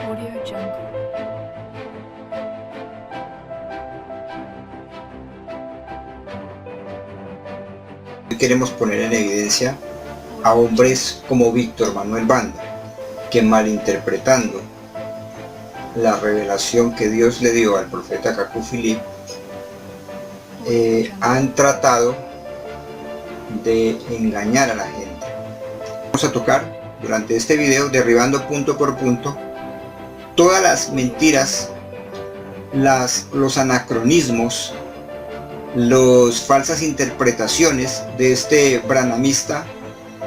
Audio Jungle. Hoy queremos poner en evidencia a hombres como Víctor Manuel Banda, que malinterpretando la revelación que Dios le dio al profeta Kaku Philippe, han tratado de engañar a la gente. Vamos a tocar durante este video, derribando punto por punto todas las mentiras, los anacronismos, las falsas interpretaciones de este branhamista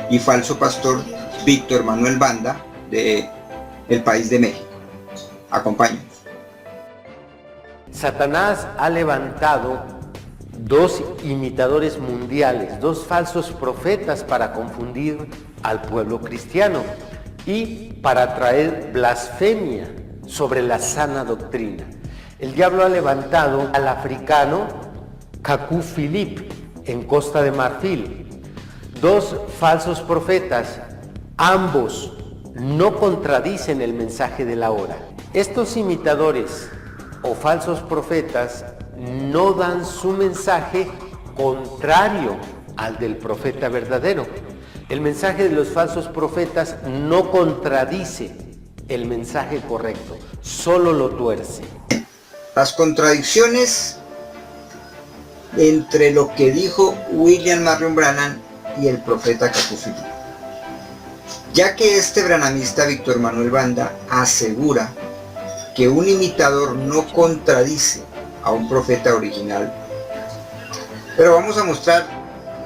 y falso pastor Víctor Manuel Banda del país de México. Acompáñenos. Satanás ha levantado dos imitadores mundiales, dos falsos profetas para confundir al pueblo cristiano y para traer blasfemia sobre la sana doctrina. El diablo ha levantado al africano Kaku Philippe en Costa de Marfil, dos falsos profetas, ambos no contradicen el mensaje de la hora. Estos imitadores o falsos profetas no dan su mensaje contrario al del profeta verdadero. El mensaje de los falsos profetas no contradice el mensaje correcto, solo lo tuerce. Las contradicciones entre lo que dijo William Marion Branham y el profeta Kaku Philippe, ya que este branhamista Víctor Manuel Banda asegura que un imitador no contradice a un profeta original, pero vamos a mostrar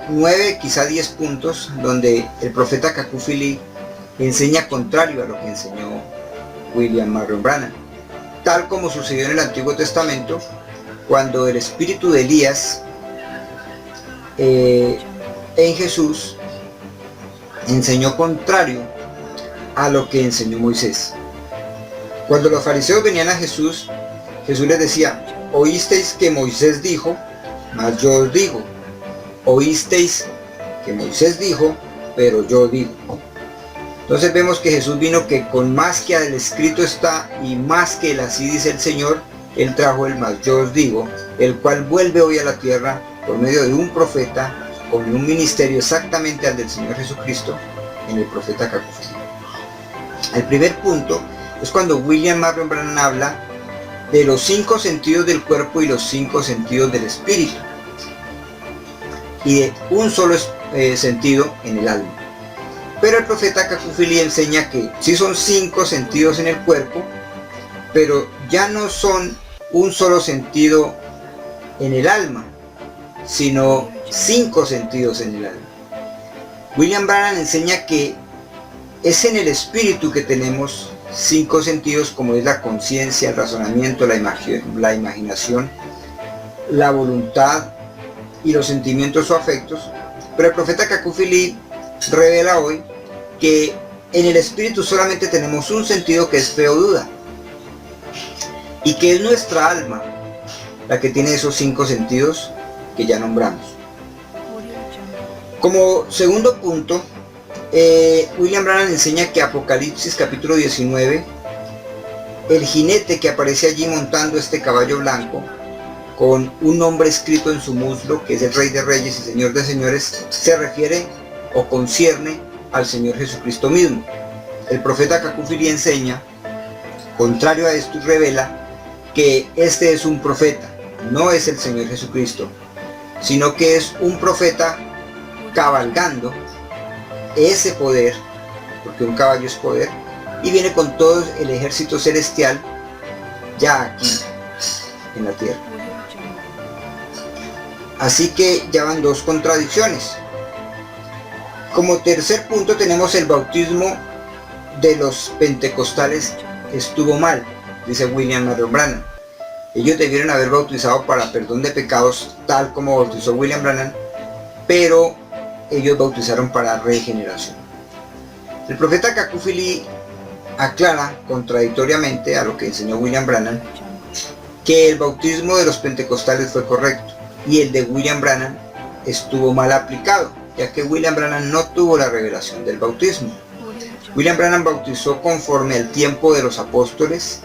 9, quizá 10 puntos donde el profeta Kaku Philippe enseña contrario a lo que enseñó William Marion Branham, tal como sucedió en el Antiguo Testamento cuando el espíritu de Elías en Jesús enseñó contrario a lo que enseñó Moisés. Cuando los fariseos venían a Jesús, Jesús les decía: oísteis que Moisés dijo, mas yo os digo. Oísteis que Moisés dijo, pero yo digo. Entonces vemos que Jesús vino que con más que el escrito está y más que el así dice el Señor, Él trajo el más yo os digo, el cual vuelve hoy a la tierra por medio de un profeta con un ministerio exactamente al del Señor Jesucristo en el profeta Kaku Philippe. El primer punto es cuando William Marion Branham habla de los 5 sentidos del cuerpo y los 5 sentidos del espíritu, y de un solo sentido en el alma. Pero el profeta Kaku Philippe enseña que sí son 5 sentidos en el cuerpo, pero ya no son un solo sentido en el alma, sino 5 sentidos en el alma. William Branham enseña que es en el espíritu que tenemos 5 sentidos, como es la conciencia, el razonamiento, la imaginación, la voluntad y los sentimientos o afectos. Pero el profeta Kaku Philippe revela hoy que en el espíritu solamente tenemos un sentido, que es fe o duda, y que es nuestra alma la que tiene esos 5 sentidos que ya nombramos. Como segundo punto, William Branham enseña que Apocalipsis capítulo 19, el jinete que aparece allí montando este caballo blanco con un nombre escrito en su muslo, que es el Rey de Reyes y Señor de Señores, se refiere o concierne al Señor Jesucristo mismo. El profeta Kaku Philippe enseña, contrario a esto, y revela que este es un profeta, no es el Señor Jesucristo, sino que es un profeta cabalgando ese poder, porque un caballo es poder, y viene con todo el ejército celestial ya aquí en la tierra. Así que ya van 2 contradicciones. Como tercer punto tenemos el bautismo de los pentecostales estuvo mal, dice William Marion Branham. Ellos debieron haber bautizado para perdón de pecados, tal como bautizó William Branham, pero ellos bautizaron para regeneración. El profeta Kaku Philippe aclara, contradictoriamente a lo que enseñó William Branham, que el bautismo de los pentecostales fue correcto y el de William Branham estuvo mal aplicado, ya que William Branham no tuvo la revelación del bautismo. William Branham bautizó conforme al tiempo de los apóstoles,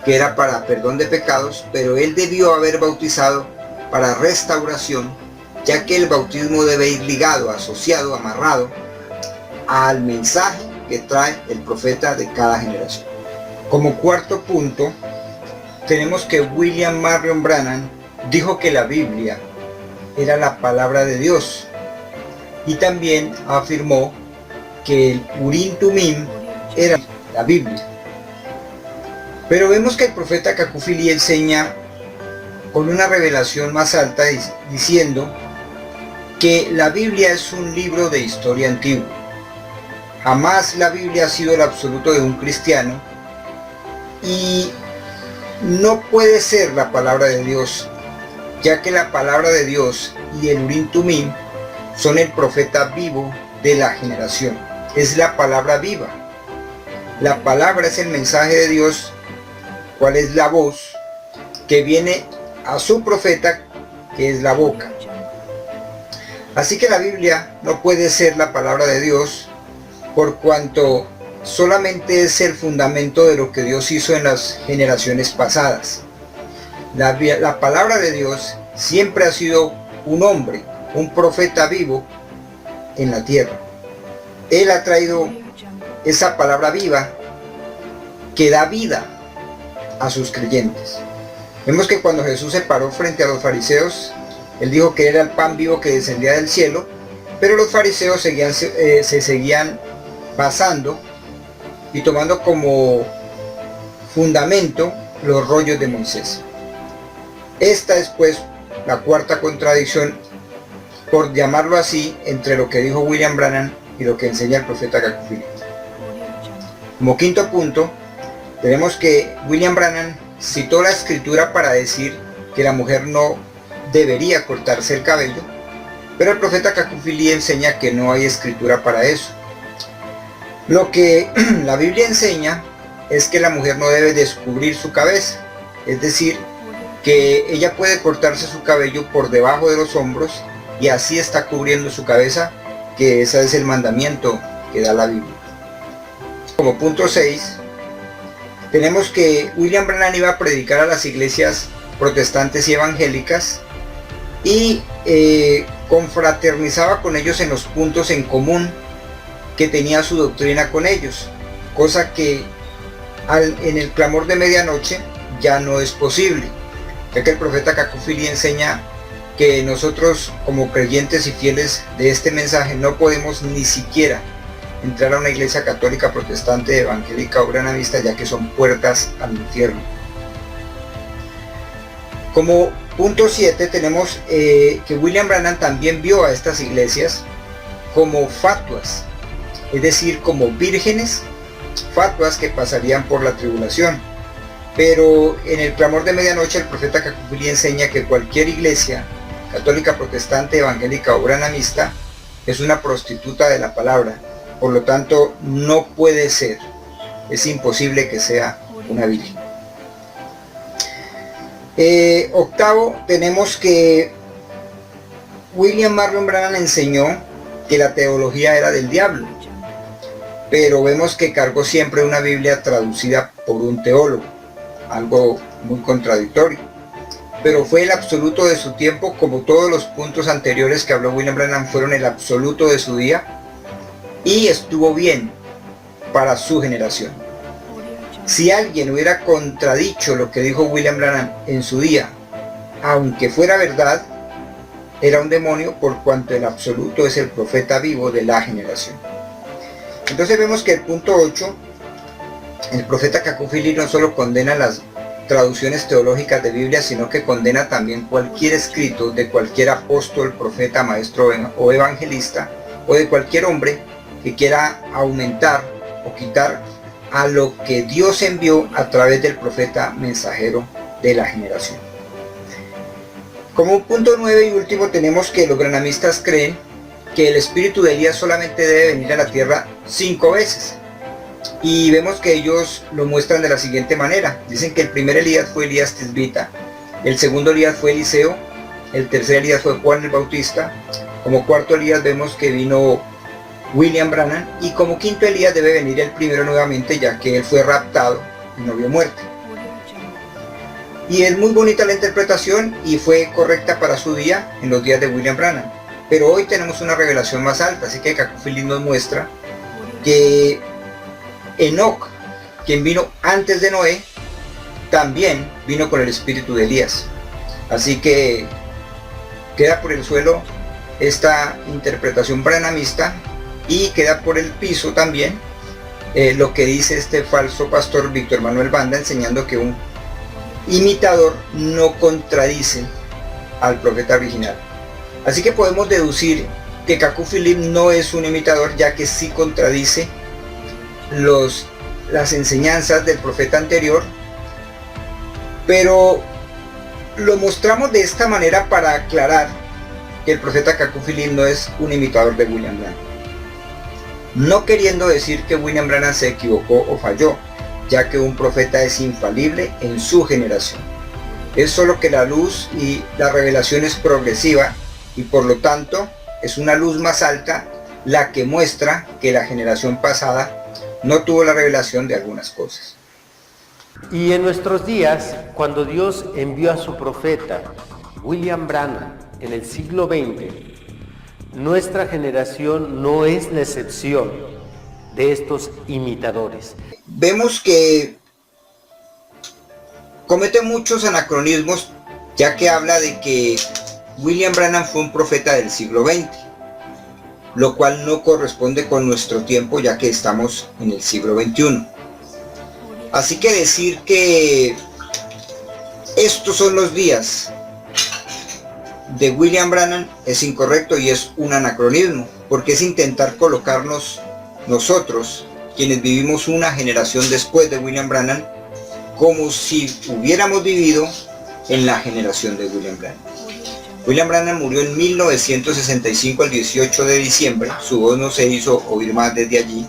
que era para perdón de pecados, pero él debió haber bautizado para restauración, ya que el bautismo debe ir ligado, asociado, amarrado al mensaje que trae el profeta de cada generación. Como cuarto punto, tenemos que William Marion Branham dijo que la Biblia era la palabra de Dios y también afirmó que el Urim Tumim era la Biblia. Pero vemos que el profeta Kakufili enseña con una revelación más alta diciendo que la Biblia es un libro de historia antigua. Jamás la Biblia ha sido el absoluto de un cristiano y no puede ser la palabra de Dios, ya que la palabra de Dios y el Urim Tumim son el profeta vivo de la generación. Es la palabra viva. La palabra es el mensaje de Dios, cual es la voz que viene a su profeta, que es la boca. Así que la Biblia no puede ser la palabra de Dios, por cuanto solamente es el fundamento de lo que Dios hizo en las generaciones pasadas. La palabra de Dios siempre ha sido un hombre, un profeta vivo en la tierra. Él ha traído esa palabra viva que da vida a sus creyentes. Vemos que cuando Jesús se paró frente a los fariseos, él dijo que era el pan vivo que descendía del cielo, pero los fariseos se seguían basando y tomando como fundamento los rollos de Moisés. Esta es pues la cuarta contradicción, por llamarlo así, entre lo que dijo William Branham y lo que enseña el profeta Kakufili. Como quinto punto, tenemos que William Branham citó la escritura para decir que la mujer no debería cortarse el cabello, pero el profeta Kakufili enseña que no hay escritura para eso. Lo que la Biblia enseña es que la mujer no debe descubrir su cabeza, es decir, que ella puede cortarse su cabello por debajo de los hombros y así está cubriendo su cabeza, que ese es el mandamiento que da la Biblia. Como punto 6, tenemos que William Branham iba a predicar a las iglesias protestantes y evangélicas y confraternizaba con ellos en los puntos en común que tenía su doctrina con ellos, cosa que en el clamor de medianoche ya no es posible, ya que el profeta Kakufili enseña que nosotros como creyentes y fieles de este mensaje no podemos ni siquiera entrar a una iglesia católica, protestante, evangélica o branhamista, ya que son puertas al infierno. Como punto 7 tenemos que William Branham también vio a estas iglesias como fatuas, es decir, como vírgenes, fatuas que pasarían por la tribulación. Pero en el clamor de medianoche el profeta Kakufili enseña que cualquier iglesia católica, protestante, evangélica o branhamista es una prostituta de la palabra, por lo tanto no puede ser, es imposible que sea una virgen. Octavo, tenemos que William Marion Branham enseñó que la teología era del diablo, pero vemos que cargó siempre una Biblia traducida por un teólogo, algo muy contradictorio. Pero fue el absoluto de su tiempo, como todos los puntos anteriores que habló William Branham fueron el absoluto de su día, y estuvo bien para su generación. Si alguien hubiera contradicho lo que dijo William Branham en su día, aunque fuera verdad, era un demonio, por cuanto el absoluto es el profeta vivo de la generación. Entonces vemos que el punto 8, el profeta Kakufili no solo condena las traducciones teológicas de Biblia, sino que condena también cualquier escrito de cualquier apóstol, profeta, maestro o evangelista, o de cualquier hombre que quiera aumentar o quitar a lo que Dios envió a través del profeta mensajero de la generación. Como un punto 9 y último, tenemos que los branhamistas creen que el espíritu de Elías solamente debe venir a la tierra 5 veces. Y vemos que ellos lo muestran de la siguiente manera. Dicen que el primer Elías fue Elías Tisbita, el segundo Elías fue Eliseo, el tercer Elías fue Juan el Bautista, como cuarto Elías vemos que vino William Branham, y como quinto Elías debe venir el primero nuevamente, ya que él fue raptado y no vio muerte. Y es muy bonita la interpretación y fue correcta para su día, en los días de William Branham. Pero hoy tenemos una revelación más alta, así que Kaku Philip nos muestra que Enoc, quien vino antes de Noé, también vino con el espíritu de Elías. Así que queda por el suelo esta interpretación branhamista y queda por el piso también lo que dice este falso pastor Víctor Manuel Banda, enseñando que un imitador no contradice al profeta original. Así que podemos deducir que Kaku Philip no es un imitador, ya que sí contradice las enseñanzas del profeta anterior, pero lo mostramos de esta manera para aclarar que el profeta Kaku Philip no es un imitador de William Branham, no queriendo decir que William Branham se equivocó o falló, ya que un profeta es infalible en su generación. Es solo que la luz y la revelación es progresiva y por lo tanto es una luz más alta la que muestra que la generación pasada no tuvo la revelación de algunas cosas. Y en nuestros días, cuando Dios envió a su profeta, William Branham, en el siglo XX, nuestra generación no es la excepción de estos imitadores. Vemos que comete muchos anacronismos, ya que habla de que William Branham fue un profeta del siglo XX, lo cual no corresponde con nuestro tiempo, ya que estamos en el siglo XXI. Así que decir que estos son los días de William Branham es incorrecto y es un anacronismo, porque es intentar colocarnos nosotros, quienes vivimos una generación después de William Branham, como si hubiéramos vivido en la generación de William Branham. William Branham murió en 1965, el 18 de diciembre. Su voz no se hizo oír más desde allí.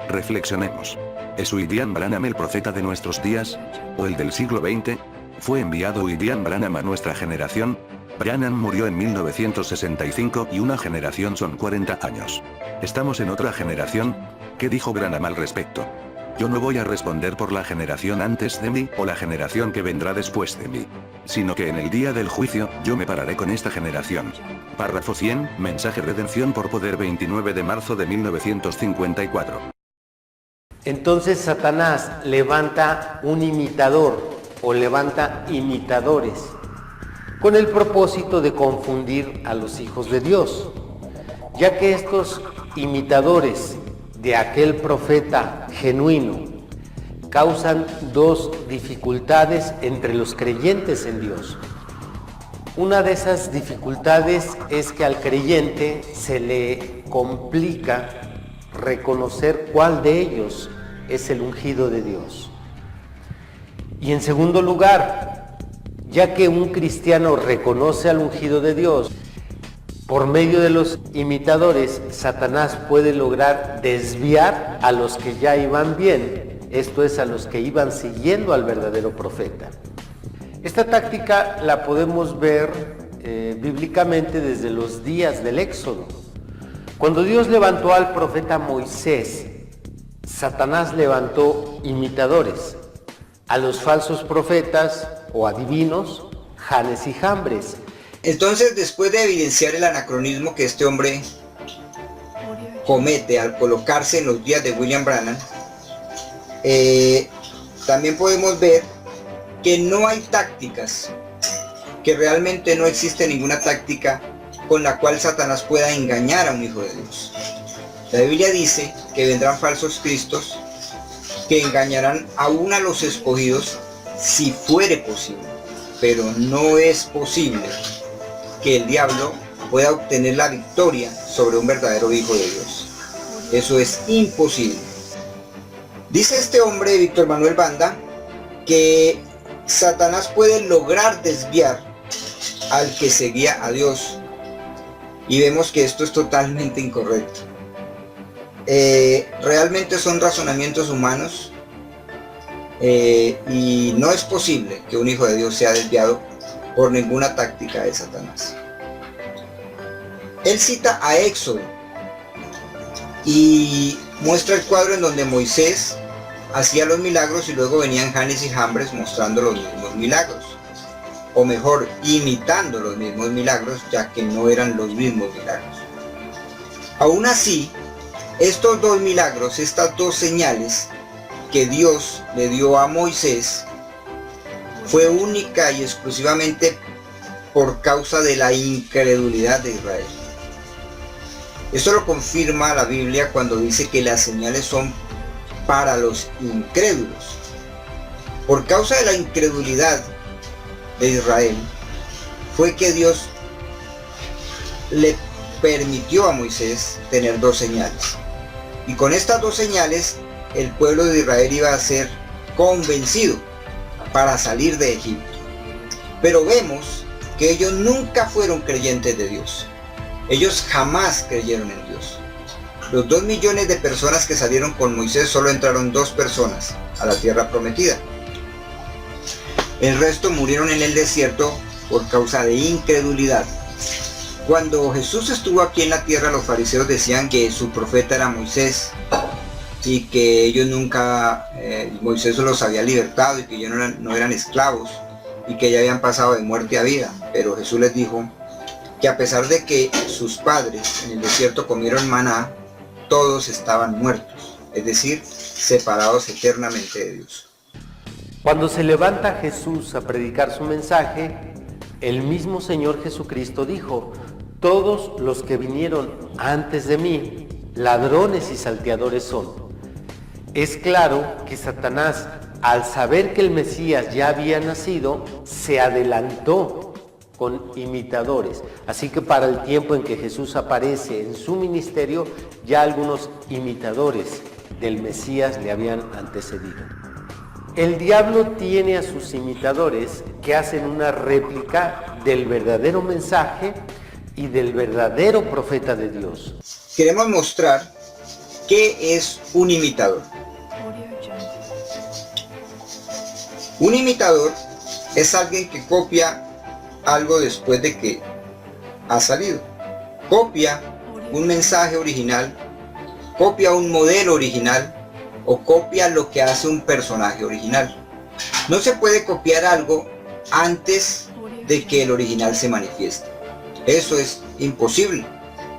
Reflexionemos. ¿Es William Branham el profeta de nuestros días? ¿O el del siglo XX? ¿Fue enviado William Branham a nuestra generación? Branham murió en 1965 y una generación son 40 años. ¿Estamos en otra generación? ¿Qué dijo Branham al respecto? Yo no voy a responder por la generación antes de mí o la generación que vendrá después de mí, sino que en el día del juicio, yo me pararé con esta generación. Párrafo 100, mensaje redención por poder 29 de marzo de 1954. Entonces Satanás levanta un imitador o levanta imitadores con el propósito de confundir a los hijos de Dios, ya que estos imitadores de aquel profeta genuino causan dos dificultades entre los creyentes en Dios. Una de esas dificultades es que al creyente se le complica reconocer cuál de ellos es el ungido de Dios. Y en segundo lugar, ya que un cristiano reconoce al ungido de Dios, por medio de los imitadores, Satanás puede lograr desviar a los que ya iban bien, esto es, a los que iban siguiendo al verdadero profeta. Esta táctica la podemos ver bíblicamente desde los días del Éxodo. Cuando Dios levantó al profeta Moisés, Satanás levantó imitadores, a los falsos profetas o adivinos, Janes y Jambres. Entonces, después de evidenciar el anacronismo que este hombre comete al colocarse en los días de William Branham, también podemos ver que no hay tácticas, que realmente no existe ninguna táctica con la cual Satanás pueda engañar a un hijo de Dios. La Biblia dice que vendrán falsos cristos que engañarán aún a los escogidos si fuere posible, pero no es posible que el diablo pueda obtener la victoria sobre un verdadero hijo de Dios. Eso es imposible. Dice este hombre, Víctor Manuel Banda, que Satanás puede lograr desviar al que seguía a Dios, y vemos que esto es totalmente incorrecto. Realmente son razonamientos humanos, y no es posible que un hijo de Dios sea desviado por ninguna táctica de Satanás. Él cita a Éxodo y muestra el cuadro en donde Moisés hacía los milagros y luego venían Janes y Jambres mostrando los mismos milagros, o mejor, imitando los mismos milagros, ya que no eran los mismos milagros. Aún así, estos dos milagros, estas dos señales que Dios le dio a Moisés, fue única y exclusivamente por causa de la incredulidad de Israel. Esto lo confirma la Biblia cuando dice que las señales son para los incrédulos. Por causa de la incredulidad de Israel, fue que Dios le permitió a Moisés tener dos señales. Y con estas dos señales, el pueblo de Israel iba a ser convencido para salir de Egipto. Pero vemos que ellos nunca fueron creyentes de Dios. Ellos jamás creyeron en Dios. Los 2 millones de personas que salieron con Moisés, solo entraron 2 personas a la tierra prometida. El resto murieron en el desierto por causa de incredulidad. Cuando Jesús estuvo aquí en la tierra, los fariseos decían que su profeta era Moisés y que ellos nunca, Moisés los había libertado y que ellos no eran esclavos y que ya habían pasado de muerte a vida. Pero Jesús les dijo que a pesar de que sus padres en el desierto comieron maná, todos estaban muertos, es decir, separados eternamente de Dios. Cuando se levanta Jesús a predicar su mensaje, el mismo Señor Jesucristo dijo: todos los que vinieron antes de mí, ladrones y salteadores son. Es claro que Satanás, al saber que el Mesías ya había nacido, se adelantó con imitadores. Así que para el tiempo en que Jesús aparece en su ministerio, ya algunos imitadores del Mesías le habían antecedido. El diablo tiene a sus imitadores que hacen una réplica del verdadero mensaje y del verdadero profeta de Dios. Queremos mostrar qué es un imitador. Un imitador es alguien que copia algo después de que ha salido. Copia un mensaje original, copia un modelo original o copia lo que hace un personaje original. No se puede copiar algo antes de que el original se manifieste. Eso es imposible.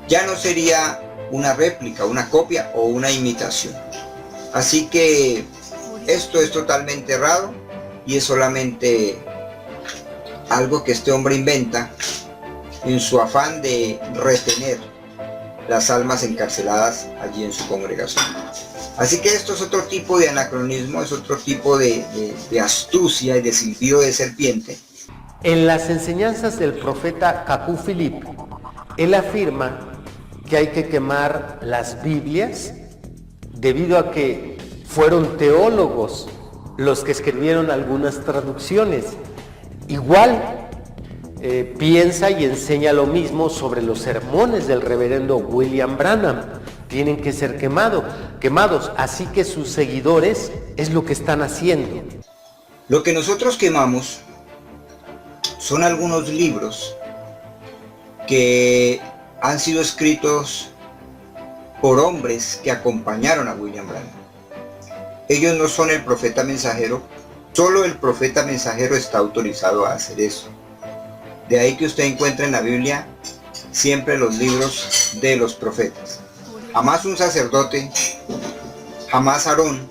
Ya no sería una réplica, una copia o una imitación. Así que esto es totalmente errado y es solamente algo que este hombre inventa en su afán de retener las almas encarceladas allí en su congregación. Así que esto es otro tipo de anacronismo, es otro tipo de astucia y de silbido de serpiente. En las enseñanzas del profeta Cacú Philip, él afirma que hay que quemar las Biblias debido a que fueron teólogos los que escribieron algunas traducciones. Igual piensa y enseña lo mismo sobre los sermones del reverendo William Branham. Tienen que ser quemados, así que sus seguidores es lo que están haciendo. Lo que nosotros quemamos son algunos libros que han sido escritos por hombres que acompañaron a William Branham. Ellos no son el profeta mensajero, solo el profeta mensajero está autorizado a hacer eso. De ahí que usted encuentra en la Biblia siempre los libros de los profetas. Jamás un sacerdote, jamás Aarón,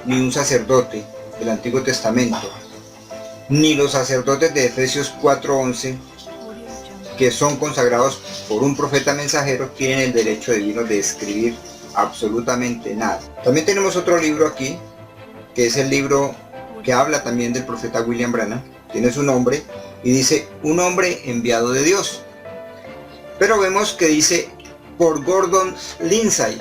ni un sacerdote del Antiguo Testamento, ni los sacerdotes de Efesios 4:11, que son consagrados por un profeta mensajero, tienen el derecho divino de escribir absolutamente nada. También tenemos otro libro aquí, que es el libro que habla también del profeta William Branham, tiene su nombre, y dice, un hombre enviado de Dios. Pero vemos que dice, por Gordon Lindsay.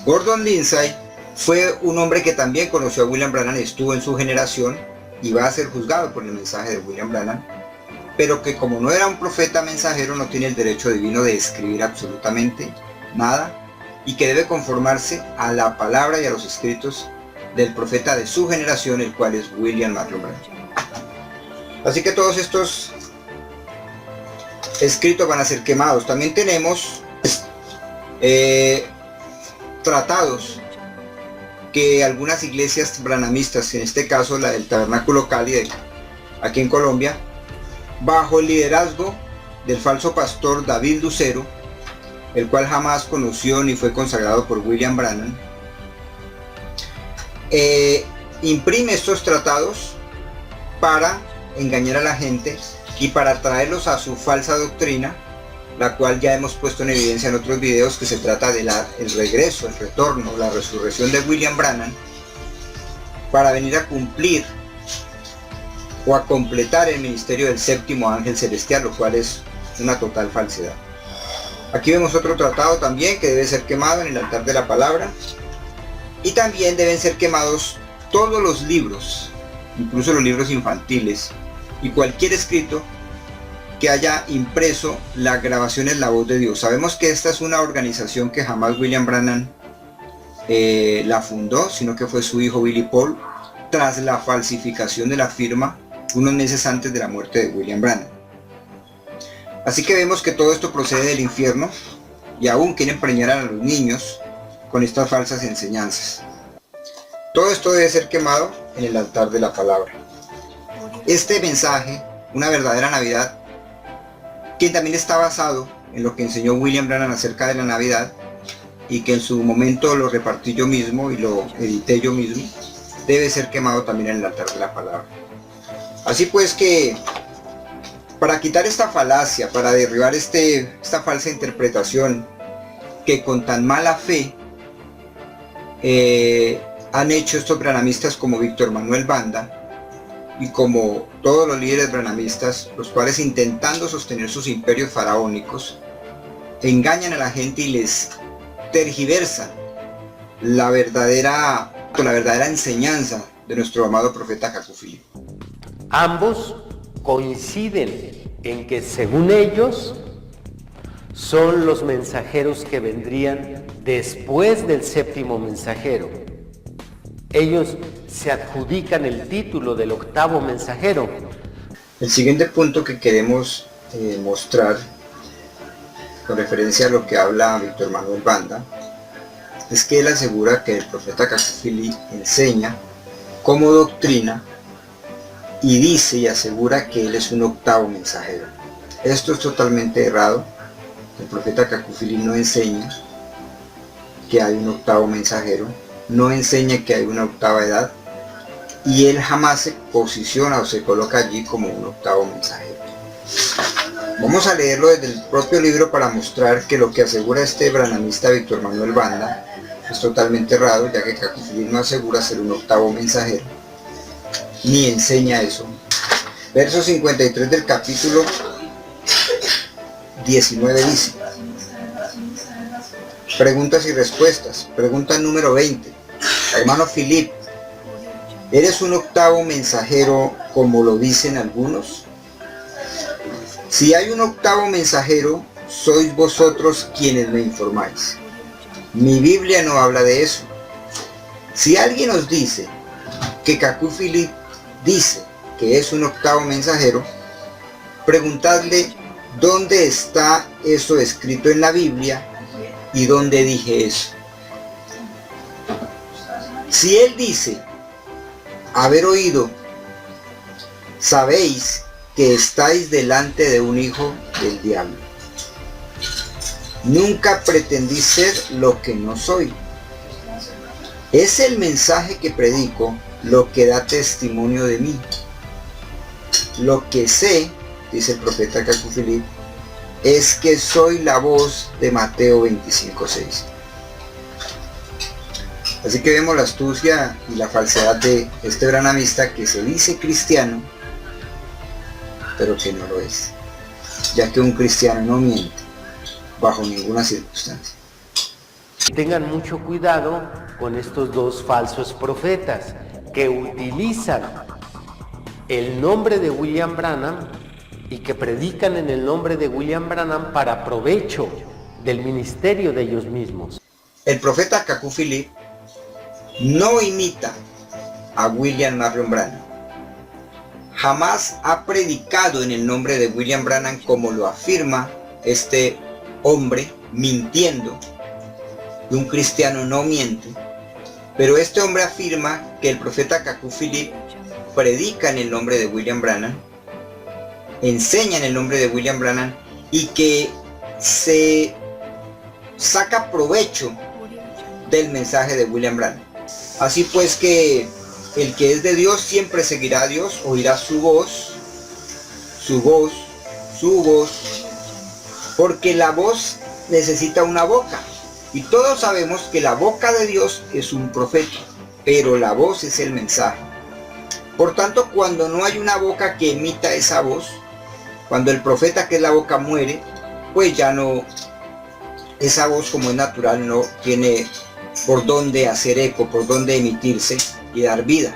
Gordon Lindsay fue un hombre que también conoció a William Branham, estuvo en su generación, y va a ser juzgado por el mensaje de William Branham, pero que como no era un profeta mensajero, no tiene el derecho divino de escribir absolutamente nada, y que debe conformarse a la palabra y a los escritos del profeta de su generación, el cual es William Marion Branham. Así que todos estos escritos van a ser quemados. También tenemos tratados que algunas iglesias branhamistas, en este caso la del Tabernáculo Cali aquí en Colombia, bajo el liderazgo del falso pastor David Lucero, el cual jamás conoció ni fue consagrado por William Branham, imprime estos tratados para engañar a la gente y para traerlos a su falsa doctrina, la cual ya hemos puesto en evidencia en otros videos, que se trata de el regreso, el retorno, la resurrección de William Branham, para venir a cumplir o a completar el ministerio del séptimo ángel celestial, lo cual es una total falsedad. Aquí vemos otro tratado también que debe ser quemado en el altar de la palabra, y también deben ser quemados todos los libros, incluso los libros infantiles, y cualquier escrito que haya impreso la grabación en la voz de Dios. Sabemos que esta es una organización que jamás William Branham la fundó, sino que fue su hijo Billy Paul, tras la falsificación de la firma unos meses antes de la muerte de William Branham. Así que vemos que todo esto procede del infierno, y aún quieren preñar a los niños con estas falsas enseñanzas. Todo esto debe ser quemado en el altar de la palabra. Este mensaje, una verdadera Navidad, que también está basado en lo que enseñó William Branham acerca de la Navidad, y que en su momento lo repartí yo mismo y lo edité yo mismo, debe ser quemado también en el altar de la palabra. Así pues que, para quitar esta falacia, para derribar esta falsa interpretación que con tan mala fe han hecho estos branhamistas como Víctor Manuel Banda y como todos los líderes branhamistas, los cuales, intentando sostener sus imperios faraónicos, engañan a la gente y les tergiversan la verdadera enseñanza de nuestro amado profeta Jacob Philip. Ambos coinciden en que, según ellos, son los mensajeros que vendrían después del séptimo mensajero. Ellos se adjudican el título del octavo mensajero. El siguiente punto que queremos mostrar, con referencia a lo que habla Víctor Manuel Banda, es que él asegura que el profeta Jacob Philip enseña como doctrina y dice y asegura que él es un octavo mensajero. Esto es totalmente errado. El profeta Jacob Philip no enseña que hay un octavo mensajero, no enseña que hay una octava edad, y él jamás se posiciona o se coloca allí como un octavo mensajero. Vamos a leerlo desde el propio libro para mostrar que lo que asegura este branhamista Víctor Manuel Banda es totalmente errado, ya que Jacob Philip no asegura ser un octavo mensajero, ni enseña eso. Verso 53 del capítulo 19 dice: preguntas y respuestas. Pregunta número 20. Hermano Philip, ¿eres un octavo mensajero como lo dicen algunos? Si hay un octavo mensajero, sois vosotros quienes me informáis. Mi Biblia no habla de eso. Si alguien os dice que Jacob Philip dice que es un octavo mensajero, preguntadle dónde está eso escrito en la Biblia y dónde dije eso. Si él dice haber oído, sabéis que estáis delante de un hijo del diablo. Nunca pretendí ser lo que no soy. Es el mensaje que predico lo que da testimonio de mí. Lo que sé, dice el profeta Jacob Philip, es que soy la voz de Mateo 25:6. Así que vemos la astucia y la falsedad de este branhamista que se dice cristiano, pero que no lo es, ya que un cristiano no miente bajo ninguna circunstancia. Tengan mucho cuidado con estos dos falsos profetas que utilizan el nombre de William Branham y que predican en el nombre de William Branham para provecho del ministerio de ellos mismos. El profeta Jacob Philip no imita a William Marion Branham. Jamás ha predicado en el nombre de William Branham como lo afirma este hombre mintiendo y un cristiano no miente, pero este hombre afirma que el profeta Kaku Philip predica en el nombre de William Branham, enseña en el nombre de William Branham y que se saca provecho del mensaje de William Branham. Así pues que el que es de Dios siempre seguirá a Dios, oirá su voz, su voz, su voz, porque la voz necesita una boca. Y todos sabemos que la boca de Dios es un profeta, pero la voz es el mensaje. Por tanto, cuando no hay una boca que emita esa voz, cuando el profeta que es la boca muere, pues ya no, esa voz como es natural no tiene por dónde hacer eco, por dónde emitirse y dar vida.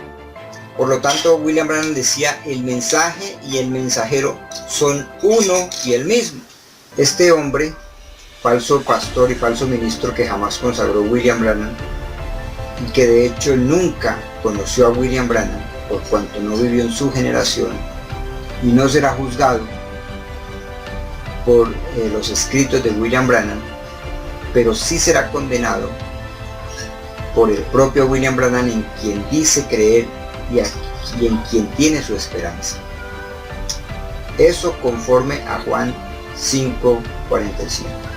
Por lo tanto, William Branham decía, el mensaje y el mensajero son uno y el mismo. Este hombre, falso pastor y falso ministro que jamás consagró William Branham, y que de hecho nunca conoció a William Branham, por cuanto no vivió en su generación, y no será juzgado por los escritos de William Branham, pero sí será condenado por el propio William Branham, en quien dice creer y en quien tiene su esperanza. Eso conforme a Juan 5:45.